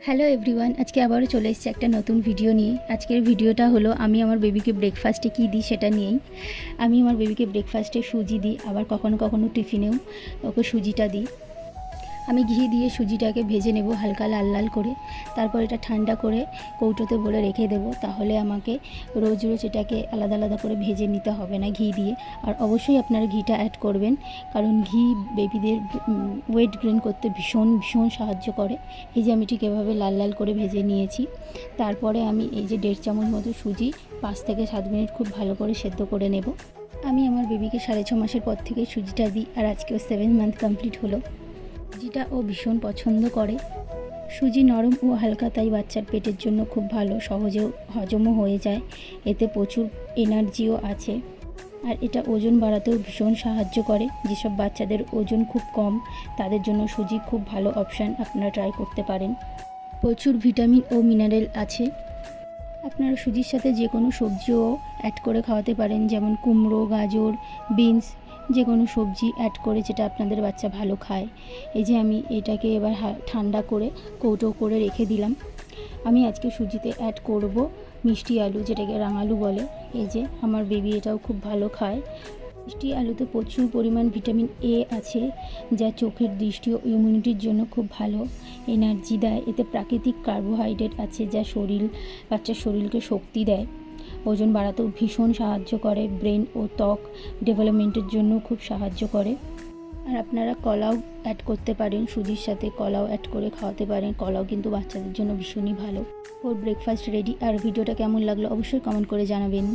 Hello everyone, আজকে আবারও চলে এসেছি একটা নতুন ভিডিও নিয়ে। আজকের ভিডিওটা হলো আমি আমার বেবিকে ব্রেকফাস্টে কী দিই সেটা নিয়েই। আমি আমার বেবিকে ব্রেকফাস্টে সুজি দিই, আবার কখনো কখনো টিফিনেও ওকে সুজিটা দিই। আমি ঘি দিয়ে সুজিটাকে ভেজে নেব হালকা লাল লাল করে, তারপর এটা ঠান্ডা করে কৌটোতে ভরে রেখে দেব। তাহলে আমাকে রোজ রোজ এটাকে আলাদা আলাদা করে ভেজে নিতে হবে না ঘি দিয়ে। আর অবশ্যই আপনারা ঘিটা অ্যাড করবেন, কারণ ঘি বেবিদের ওয়েট গেইন করতে ভীষণ ভীষণ সাহায্য করে। এই যে আমি ঠিক এভাবে লাল লাল করে ভেজে নিয়েছি। তারপরে আমি এই যে 1.5 চামচ মতো সুজি 5 থেকে 7 মিনিট খুব ভালো করে সেদ্ধ করে নেব। আমি আমার বেবিকে 6.5 মাসের পর থেকে সুজিটা দিই, আর আজকেও 7 মান্থ কমপ্লিট হলো। সুজিটা ও ভীষণ পছন্দ করে। সুজি নরম ও হালকা, তাই বাচ্চার পেটের জন্য খুব ভালো, সহজেও হজমও হয়ে যায়। এতে প্রচুর এনার্জিও আছে, আর এটা ওজন বাড়াতেও ভীষণ সাহায্য করে। যেসব বাচ্চাদের ওজন খুব কম তাদের জন্য সুজি খুব ভালো অপশান, আপনারা ট্রাই করতে পারেন। প্রচুর ভিটামিন ও মিনারেল আছে। আপনারা সুজির সাথে যে কোনো সবজিও অ্যাড করে খাওয়াতে পারেন, যেমন কুমড়ো, গাজর, বিনস, যে কোনো সবজি অ্যাড করে যেটা আপনাদের বাচ্চা ভালো খায়। এই যে আমি এটাকে এবার ঠান্ডা করে কৌটো করে রেখে দিলাম। আমি আজকে সুজিতে অ্যাড করব মিষ্টি আলু, যেটাকে রাঙালু বলে। এই যে আমার বেবি এটাও খুব ভালো খায়। মিষ্টি আলুতে প্রচুর পরিমাণ ভিটামিন এ আছে, যা চোখের দৃষ্টি ও ইমিউনিটির জন্য খুব ভালো, এনার্জি দেয়। এতে প্রাকৃতিক কার্বোহাইড্রেট আছে, যা বাচ্চার শরীরকে শক্তি দেয়। ওজন বাড়াতেও ভীষণ সাহায্য করে, ব্রেন ও ত্বক ডেভেলপমেন্টের জন্য খুব সাহায্য করে। আর আপনারা কলাও অ্যাড করতে পারেন, সুজির সাথে কলাও অ্যাড করে খাওয়াতে পারেন। কলাও কিন্তু বাচ্চাদের জন্য ভীষণই ভালো। ওর ব্রেকফাস্ট রেডি। আর ভিডিওটা কেমন লাগলো অবশ্যই কমেন্ট করে জানাবেন।